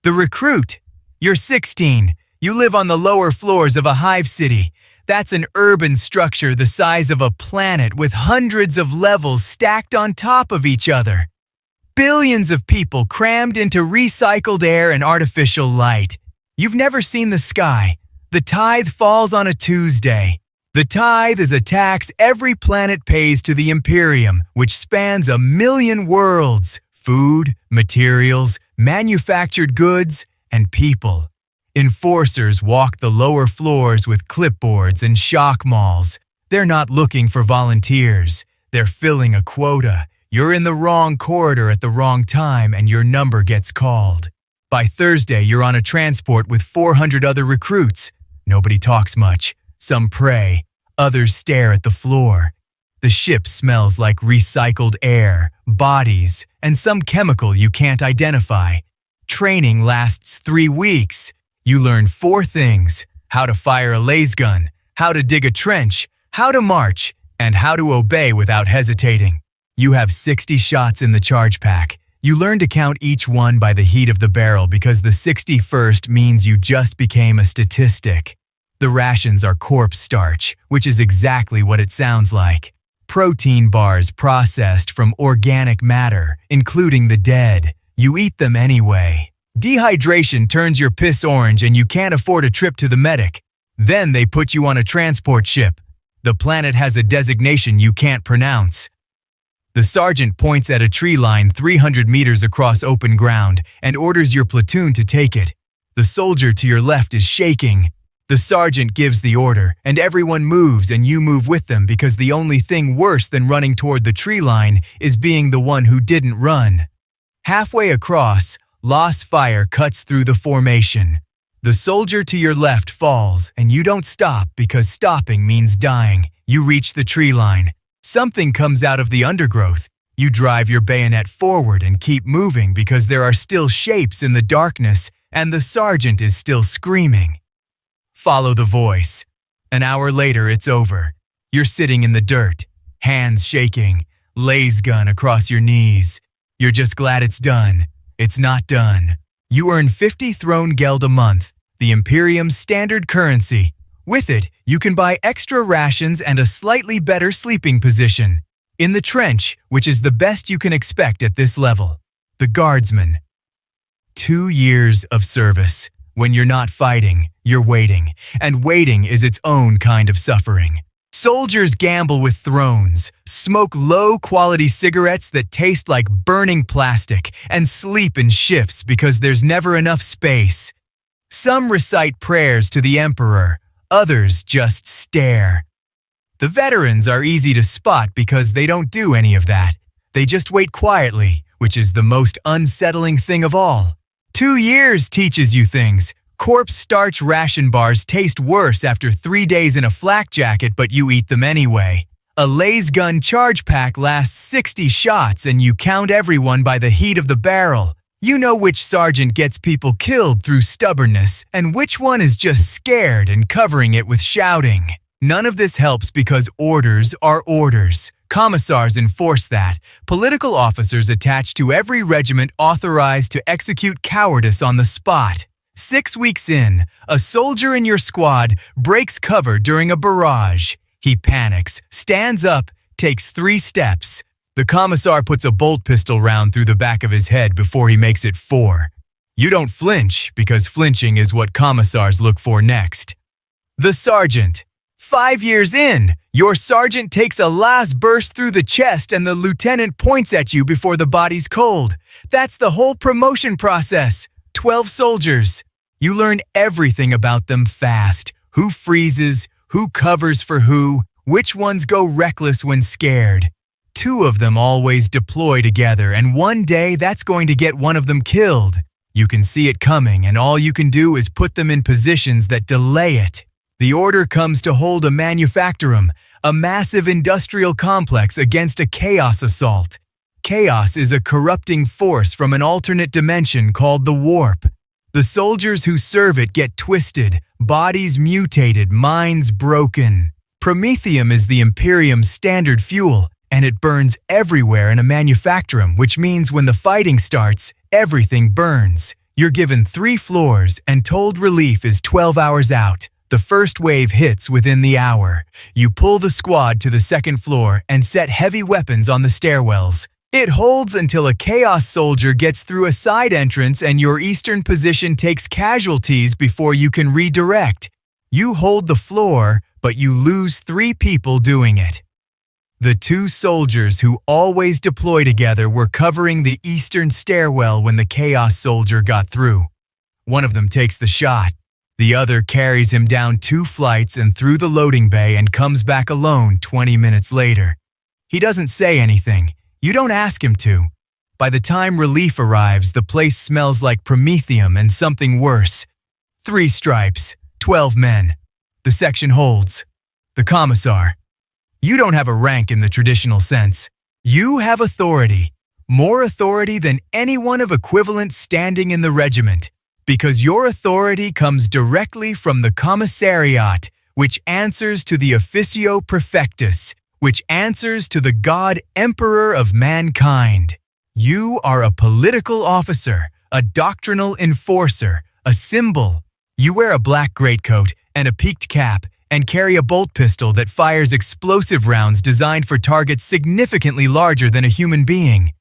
The recruit. You're 16. You live on the lower floors of a hive city. That's an urban structure the size of a planet with hundreds of levels stacked on top of each other. Billions of people crammed into recycled air and artificial light. You've never seen the sky. The tithe falls on a Tuesday. The tithe is a tax every planet pays to the Imperium, which spans 1,000,000 worlds: food, materials, manufactured goods, and people. Enforcers walk the lower floors with clipboards and shock mauls. They're not looking for volunteers. They're filling a quota. You're in the wrong corridor at the wrong time and your number gets called. By Thursday, you're on a transport with 400 other recruits. Nobody talks much. Some pray. Others stare at the floor. The ship smells like recycled air, bodies, and some chemical you can't identify. Training lasts 3 weeks. You learn 4 things: how to fire a lasgun, how to dig a trench, how to march, and how to obey without hesitating. You have 60 shots in the charge pack. You learn to count each one by the heat of the barrel because the 61st means you just became a statistic. The rations are corpse starch, which is exactly what it sounds like. Protein bars processed from organic matter, including the dead. You eat them anyway. Dehydration turns your piss orange and you can't afford a trip to the medic. Then they put you on a transport ship. The planet has a designation you can't pronounce. The sergeant points at a tree line 300 meters across open ground and orders your platoon to take it. The soldier to your left is shaking. The sergeant gives the order, and everyone moves and you move with them because the only thing worse than running toward the tree line is being the one who didn't run. Halfway across, loss fire cuts through the formation. The soldier to your left falls, and you don't stop because stopping means dying. You reach the tree line. Something comes out of the undergrowth. You drive your bayonet forward and keep moving because there are still shapes in the darkness, and the sergeant is still screaming. Follow the voice. An hour later, it's over. You're sitting in the dirt, hands shaking, lasgun across your knees. You're just glad it's done. It's not done. You earn 50 throne geld a month, the Imperium's standard currency. With it, you can buy extra rations and a slightly better sleeping position. In the trench, which is the best you can expect at this level. The guardsman. 2 years of service. When you're not fighting, you're waiting. And waiting is its own kind of suffering. Soldiers gamble with thrones, smoke low-quality cigarettes that taste like burning plastic, and sleep in shifts because there's never enough space. Some recite prayers to the emperor. Others just stare. The veterans are easy to spot because they don't do any of that. They just wait quietly, which is the most unsettling thing of all. 2 years teaches you things. Corpse starch ration bars taste worse after 3 days in a flak jacket, but you eat them anyway. A lasgun charge pack lasts 60 shots and you count everyone by the heat of the barrel. You know which sergeant gets people killed through stubbornness and which one is just scared and covering it with shouting. None of this helps because orders are orders. Commissars enforce that. Political officers attached to every regiment authorized to execute cowardice on the spot. 6 weeks in, a soldier in your squad breaks cover during a barrage. He panics, stands up, takes 3 steps. The commissar puts a bolt pistol round through the back of his head before he makes it 4. You don't flinch because flinching is what commissars look for next. The sergeant. 5 years in, your sergeant takes a last burst through the chest and the lieutenant points at you before the body's cold. That's the whole promotion process. 12 soldiers. You learn everything about them fast. Who freezes, who covers for who, which ones go reckless when scared. 2 of them always deploy together, and one day that's going to get one of them killed. You can see it coming, and all you can do is put them in positions that delay it. The order comes to hold a manufactorum, a massive industrial complex against a chaos assault. Chaos is a corrupting force from an alternate dimension called the warp. The soldiers who serve it get twisted, bodies mutated, minds broken. Promethium is the Imperium's standard fuel, and it burns everywhere in a manufactorum, which means when the fighting starts, everything burns. You're given 3 floors and told relief is 12 hours out. The first wave hits within the hour. You pull the squad to the second floor and set heavy weapons on the stairwells. It holds until a Chaos soldier gets through a side entrance and your eastern position takes casualties before you can redirect. You hold the floor, but you lose 3 people doing it. The 2 soldiers who always deploy together were covering the eastern stairwell when the Chaos soldier got through. One of them takes the shot. The other carries him down 2 flights and through the loading bay and comes back alone 20 minutes later. He doesn't say anything. You don't ask him to. By the time relief arrives, the place smells like promethium and something worse. 3 stripes, 12 men. The section holds. The commissar. You don't have a rank in the traditional sense. You have authority. More authority than anyone of equivalent standing in the regiment. Because your authority comes directly from the commissariat, which answers to the officio prefectus, which answers to the God Emperor of mankind. You are a political officer, a doctrinal enforcer, a symbol. You wear a black greatcoat and a peaked cap and carry a bolt pistol that fires explosive rounds designed for targets significantly larger than a human being.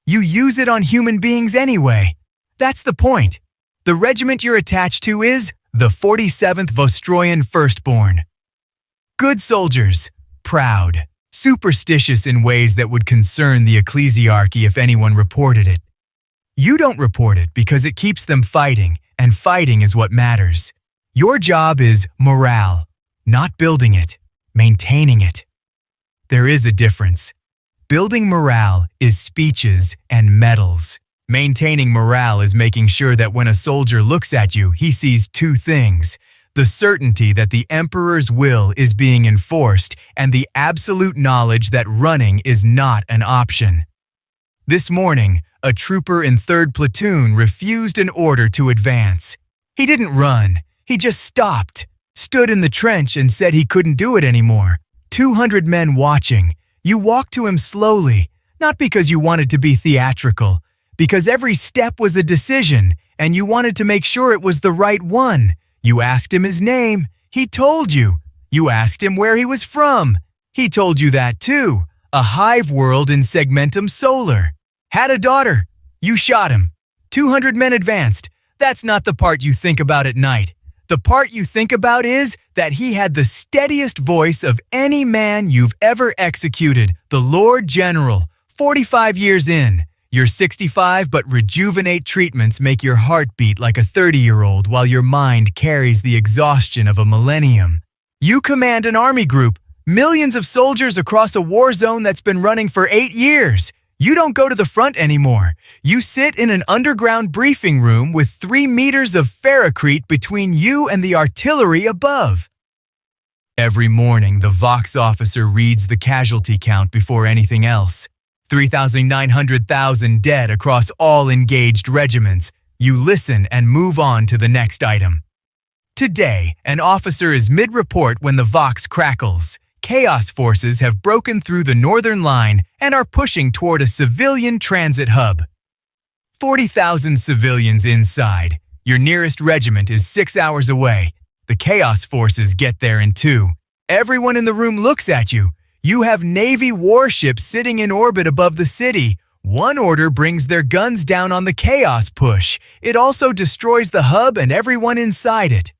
You use it on human beings anyway. That's the point. The regiment you're attached to is the 47th Vostroyan Firstborn. Good soldiers, proud, superstitious in ways that would concern the ecclesiarchy if anyone reported it. You don't report it because it keeps them fighting, and fighting is what matters. Your job is morale, not building it, maintaining it. There is a difference. Building morale is speeches and medals. Maintaining morale is making sure that when a soldier looks at you, he sees 2 things: the certainty that the Emperor's will is being enforced and the absolute knowledge that running is not an option. This morning, a trooper in 3rd Platoon refused an order to advance. He didn't run, he just stopped, stood in the trench and said he couldn't do it anymore. 200 men watching. You walked to him slowly, not because you wanted to be theatrical, because every step was a decision, and you wanted to make sure it was the right one. You asked him his name. He told you. You asked him where he was from. He told you that too. A hive world in Segmentum Solar. Had a daughter. You shot him. 200 men advanced. That's not the part you think about at night. The part you think about is that he had the steadiest voice of any man you've ever executed, the Lord General, 45 years in. Your 65 but rejuvenate treatments make your heart beat like a 30-year-old while your mind carries the exhaustion of a millennium. You command an army group, millions of soldiers across a war zone that's been running for 8 years. You don't go to the front anymore. You sit in an underground briefing room with 3 meters of ferrocrete between you and the artillery above. Every morning, the Vox officer reads the casualty count before anything else. 3,900,000 dead across all engaged regiments. You listen and move on to the next item. Today, an officer is mid-report when the Vox crackles. Chaos forces have broken through the northern line and are pushing toward a civilian transit hub. 40,000 civilians inside. Your nearest regiment is 6 hours away. The Chaos forces get there in 2. Everyone in the room looks at you. You have Navy warships sitting in orbit above the city. One order brings their guns down on the Chaos push. It also destroys the hub and everyone inside it.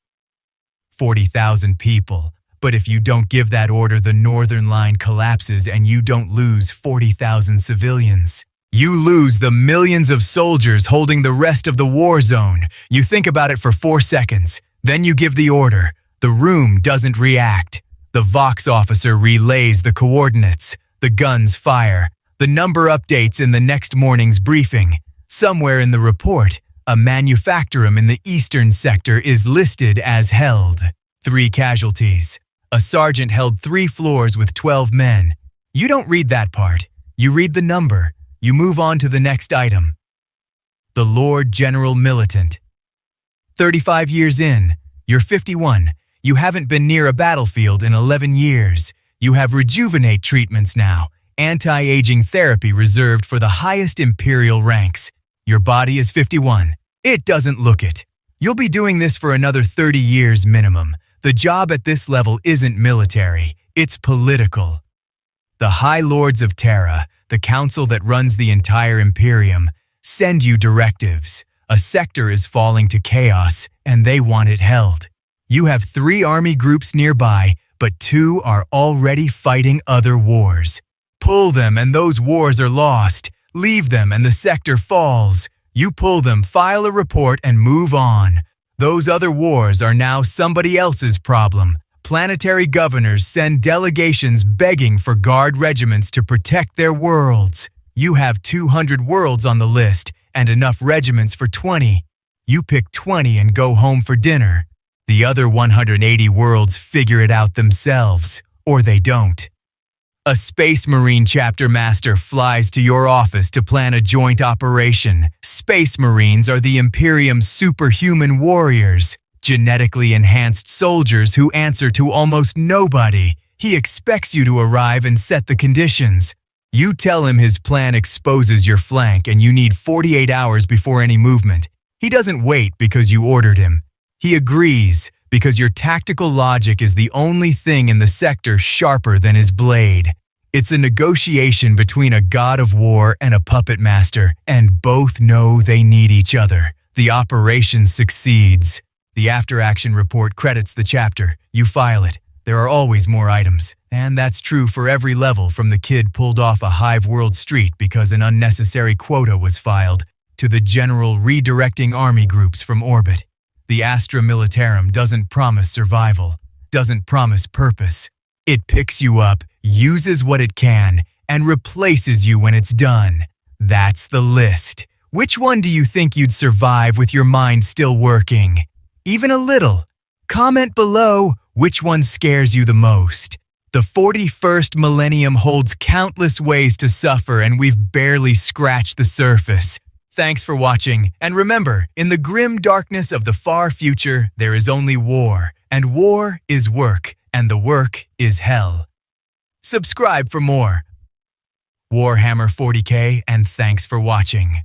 40,000 people. But if you don't give that order, the northern line collapses and you don't lose 40,000 civilians. You lose the millions of soldiers holding the rest of the war zone. You think about it for 4 seconds. Then you give the order. The room doesn't react. The Vox officer relays the coordinates. The guns fire. The number updates in the next morning's briefing. Somewhere in the report, a manufactorum in the eastern sector is listed as held. 3 casualties. A sergeant held 3 floors with 12 men. You don't read that part. You read the number. You move on to the next item. The Lord General Militant. 35 years in. You're 51. You haven't been near a battlefield in 11 years. You have rejuvenate treatments now. Anti-aging therapy reserved for the highest Imperial ranks. Your body is 51. It doesn't look it. You'll be doing this for another 30 years minimum. The job at this level isn't military, it's political. The High Lords of Terra, the council that runs the entire Imperium, send you directives. A sector is falling to chaos, and they want it held. You have 3 army groups nearby, but 2 are already fighting other wars. Pull them and those wars are lost. Leave them and the sector falls. You pull them, file a report, and move on. Those other wars are now somebody else's problem. Planetary governors send delegations begging for guard regiments to protect their worlds. You have 200 worlds on the list and enough regiments for 20. You pick 20 and go home for dinner. The other 180 worlds figure it out themselves, or they don't. A Space Marine chapter master flies to your office to plan a joint operation. Space Marines are the Imperium's superhuman warriors, genetically enhanced soldiers who answer to almost nobody. He expects you to arrive and set the conditions. You tell him his plan exposes your flank and you need 48 hours before any movement. He doesn't wait because you ordered him. He agrees because your tactical logic is the only thing in the sector sharper than his blade. It's a negotiation between a god of war and a puppet master, and both know they need each other. The operation succeeds. The after-action report credits the chapter. You file it. There are always more items. And that's true for every level, from the kid pulled off a Hive World street because an unnecessary quota was filed, to the general redirecting army groups from orbit. The Astra Militarum doesn't promise survival, doesn't promise purpose. It picks you up, uses what it can, and replaces you when it's done. That's the list. Which one do you think you'd survive with your mind still working? Even a little. Comment below which one scares you the most. The 41st millennium holds countless ways to suffer, and we've barely scratched the surface. Thanks for watching, and remember, in the grim darkness of the far future, there is only war, and war is work, and the work is hell. Subscribe for more. Warhammer 40K, and thanks for watching.